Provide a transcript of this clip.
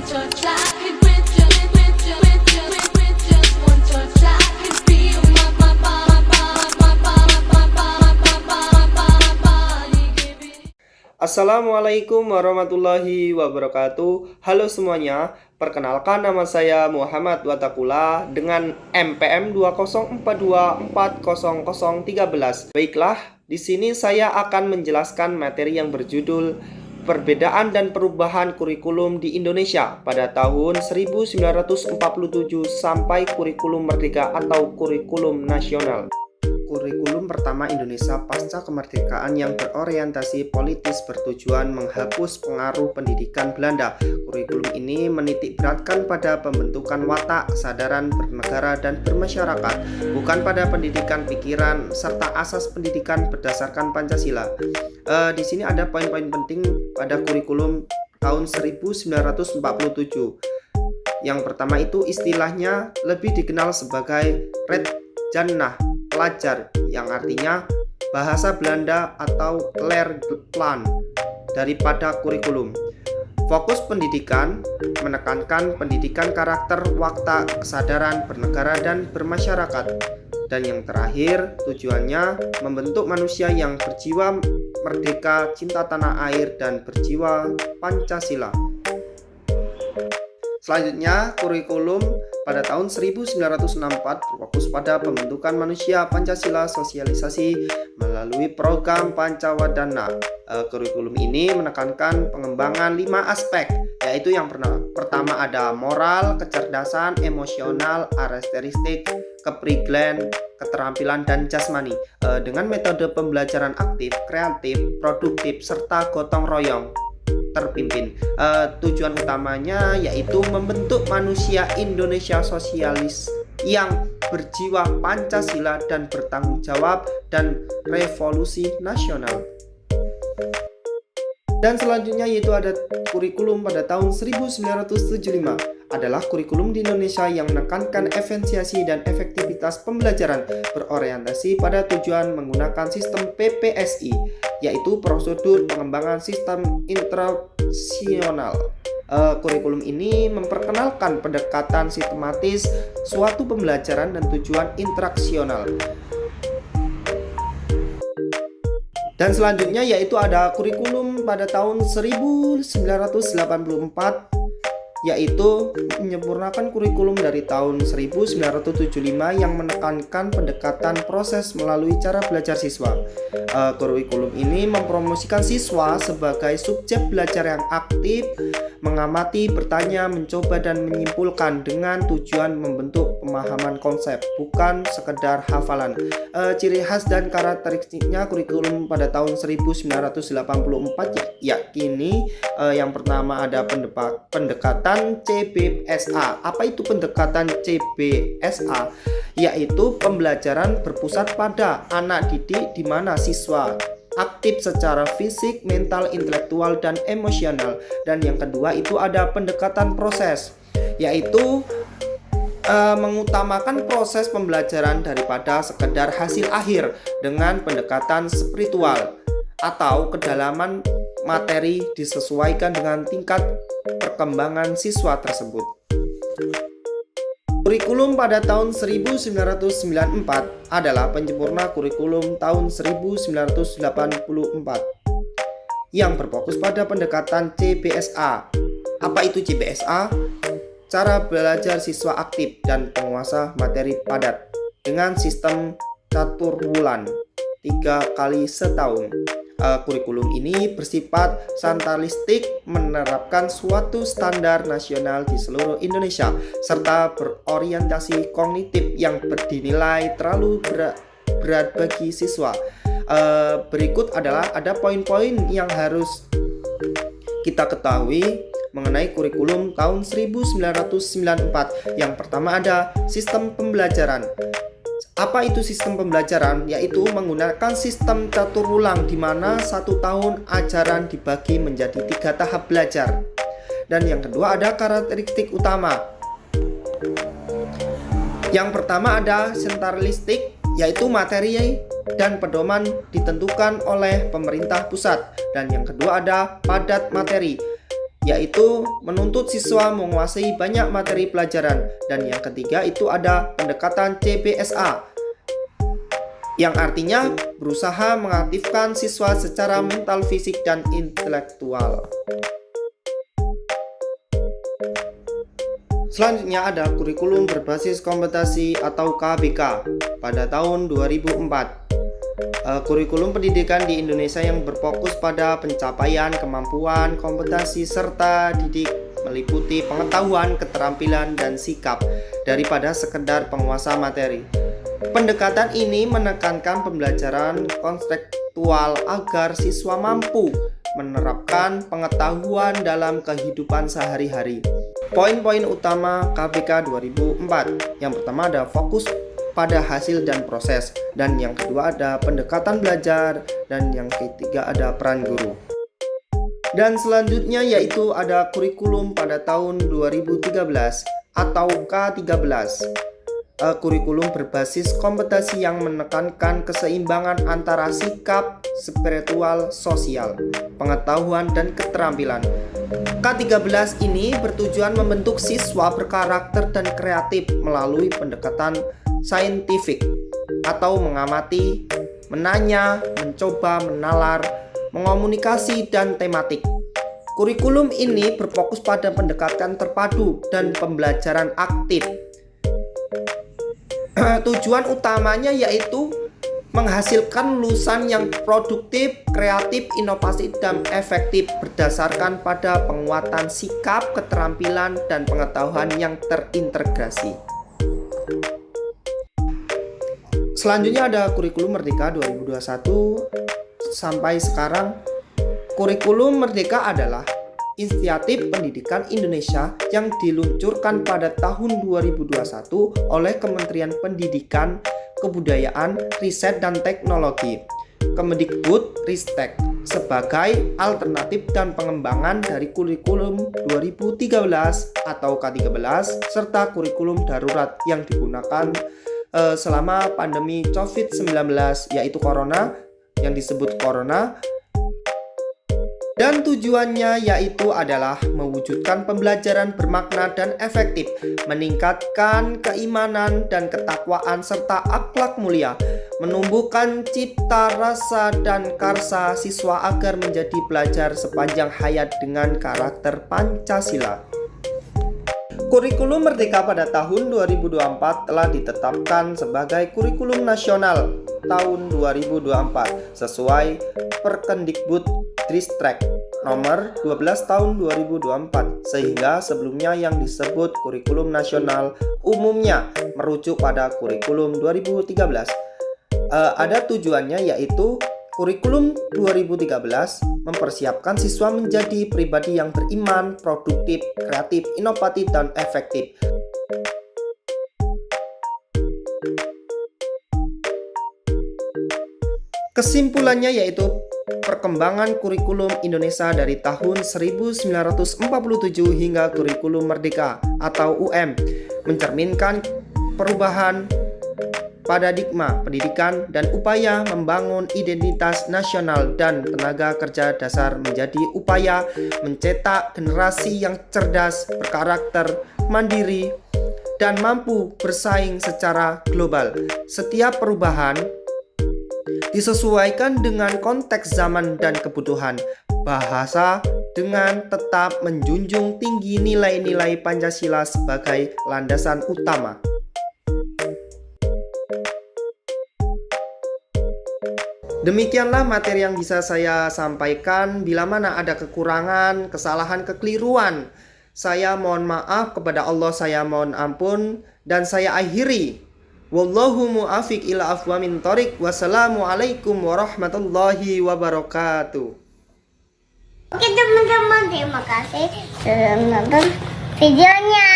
touch, I could with just one touch, I could feel my body giving. Assalamualaikum warahmatullahi wabarakatuh. Halo semuanya, perkenalkan nama saya Muhammad Watakula dengan MPM 204240013. Baiklah, di sini saya akan menjelaskan materi yang berjudul Perbedaan dan Perubahan Kurikulum di Indonesia pada tahun 1947 sampai Kurikulum Merdeka atau Kurikulum Nasional. Kurikulum pertama Indonesia pasca kemerdekaan yang berorientasi politis bertujuan menghapus pengaruh pendidikan Belanda. Kurikulum ini menitik beratkan pada pembentukan watak, kesadaran bernegara dan bermasyarakat, bukan pada pendidikan pikiran serta asas pendidikan berdasarkan Pancasila. Di sini ada poin-poin penting pada kurikulum tahun 1947. Yang pertama itu istilahnya lebih dikenal sebagai Red Jannah, pelajar, yang artinya bahasa Belanda atau leerplan daripada kurikulum. Fokus pendidikan menekankan pendidikan karakter, watak, kesadaran bernegara dan bermasyarakat. Dan yang terakhir, tujuannya membentuk manusia yang berjiwa merdeka, cinta tanah air, dan berjiwa Pancasila. Selanjutnya, kurikulum pada tahun 1964 berfokus pada pembentukan manusia Pancasila sosialisasi melalui program Pancawadana. Kurikulum ini menekankan pengembangan 5 aspek, yaitu yang pertama ada moral, kecerdasan, emosional, karakteristik, kepribadian, keterampilan, dan jasmani, dengan metode pembelajaran aktif, kreatif, produktif, serta gotong royong terpimpin. Tujuan utamanya yaitu membentuk manusia Indonesia sosialis yang berjiwa Pancasila dan bertanggung jawab dan revolusi nasional. Dan selanjutnya yaitu ada kurikulum pada tahun 1975, adalah kurikulum di Indonesia yang menekankan efisiensi dan efektivitas pembelajaran, berorientasi pada tujuan menggunakan sistem PPSI, yaitu prosedur pengembangan sistem instruksional. Kurikulum ini memperkenalkan pendekatan sistematis suatu pembelajaran dan tujuan instruksional. Dan selanjutnya yaitu ada kurikulum pada tahun 1984, yaitu menyempurnakan kurikulum dari tahun 1975 yang menekankan pendekatan proses melalui cara belajar siswa. Kurikulum ini mempromosikan siswa sebagai subjek belajar yang aktif, mengamati, bertanya, mencoba, dan menyimpulkan dengan tujuan membentuk pemahaman konsep, bukan sekedar hafalan. Ciri khas dan karakteristiknya kurikulum pada tahun 1984 yakini yang pertama ada pendekatan CBSA. Apa itu pendekatan CBSA? Yaitu pembelajaran berpusat pada anak didik di mana siswa aktif secara fisik, mental, intelektual, dan emosional. Dan yang kedua itu ada pendekatan proses, yaitu mengutamakan proses pembelajaran daripada sekedar hasil akhir dengan pendekatan spiritual atau kedalaman materi disesuaikan dengan tingkat perkembangan siswa tersebut. Kurikulum pada tahun 1994 adalah penyempurna kurikulum tahun 1984 yang berfokus pada pendekatan CBSA. Apa itu CBSA? Cara belajar siswa aktif dan penguasa materi padat dengan sistem catur bulan 3 kali setahun. Kurikulum ini bersifat sentralistik, menerapkan suatu standar nasional di seluruh Indonesia, serta berorientasi kognitif yang dinilai terlalu berat bagi siswa. Berikut adalah ada poin-poin yang harus kita ketahui mengenai kurikulum tahun 1994. Yang pertama ada sistem pembelajaran. Apa itu sistem pembelajaran? Yaitu menggunakan sistem catur ulang di mana 1 tahun ajaran dibagi menjadi 3 tahap belajar. Dan yang kedua ada karakteristik utama. Yang pertama ada sentralistik, yaitu materi dan pedoman ditentukan oleh pemerintah pusat. Dan yang kedua ada padat materi, yaitu menuntut siswa menguasai banyak materi pelajaran. Dan yang ketiga itu ada pendekatan CBSA, yang artinya berusaha mengaktifkan siswa secara mental, fisik, dan intelektual. Selanjutnya ada kurikulum berbasis kompetensi atau KBK pada tahun 2004. Kurikulum pendidikan di Indonesia yang berfokus pada pencapaian kemampuan, kompetensi, serta didik meliputi pengetahuan, keterampilan, dan sikap daripada sekedar penguasa materi. Pendekatan ini menekankan pembelajaran konseptual agar siswa mampu menerapkan pengetahuan dalam kehidupan sehari-hari. Poin-poin utama KBK 2004. Yang pertama ada fokus pada hasil dan proses, dan yang kedua ada pendekatan belajar, dan yang ketiga ada peran guru. Dan selanjutnya yaitu ada kurikulum pada tahun 2013 atau K13. Kurikulum berbasis kompetensi yang menekankan keseimbangan antara sikap, spiritual, sosial, pengetahuan, dan keterampilan. K13 ini bertujuan membentuk siswa berkarakter dan kreatif melalui pendekatan saintifik atau mengamati, menanya, mencoba, menalar, mengomunikasi, dan tematik. Kurikulum ini berfokus pada pendekatan terpadu dan pembelajaran aktif. Tujuan utamanya yaitu menghasilkan lulusan yang produktif, kreatif, inovasi, dan efektif berdasarkan pada penguatan sikap, keterampilan, dan pengetahuan yang terintegrasi. Selanjutnya ada kurikulum Merdeka 2021 sampai sekarang. Kurikulum Merdeka adalah inisiatif pendidikan Indonesia yang diluncurkan pada tahun 2021 oleh Kementerian Pendidikan, Kebudayaan, Riset, dan Teknologi, Kemendikbud Ristek, sebagai alternatif dan pengembangan dari kurikulum 2013 atau K13 serta kurikulum darurat yang digunakan selama pandemi COVID-19, yaitu Corona, yang disebut Corona. Dan tujuannya yaitu adalah mewujudkan pembelajaran bermakna dan efektif, meningkatkan keimanan dan ketakwaan serta akhlak mulia, menumbuhkan cipta rasa dan karsa siswa agar menjadi pelajar sepanjang hayat dengan karakter Pancasila. Kurikulum Merdeka pada tahun 2024 telah ditetapkan sebagai kurikulum nasional tahun 2024 sesuai Perkendikbud Ristek nomor 12 tahun 2024, sehingga sebelumnya yang disebut kurikulum nasional umumnya merujuk pada kurikulum 2013. Ada tujuannya yaitu kurikulum 2013 mempersiapkan siswa menjadi pribadi yang beriman, produktif, kreatif, inovatif, dan efektif. Kesimpulannya yaitu perkembangan kurikulum Indonesia dari tahun 1947 hingga kurikulum Merdeka atau UM mencerminkan perubahan paradigma pendidikan dan upaya membangun identitas nasional dan tenaga kerja dasar menjadi upaya mencetak generasi yang cerdas, berkarakter, mandiri, dan mampu bersaing secara global. Setiap perubahan disesuaikan dengan konteks zaman dan kebutuhan bahasa dengan tetap menjunjung tinggi nilai-nilai Pancasila sebagai landasan utama. Demikianlah materi yang bisa saya sampaikan. Bila mana ada kekurangan, kesalahan, kekeliruan, saya mohon maaf, kepada Allah saya mohon ampun, dan saya akhiri. Wallahu mu'afiq ila afwa min thoriq. Wassalamualaikum warahmatullahi wabarakatuh. Oke teman-teman, terima kasih sudah menonton videonya.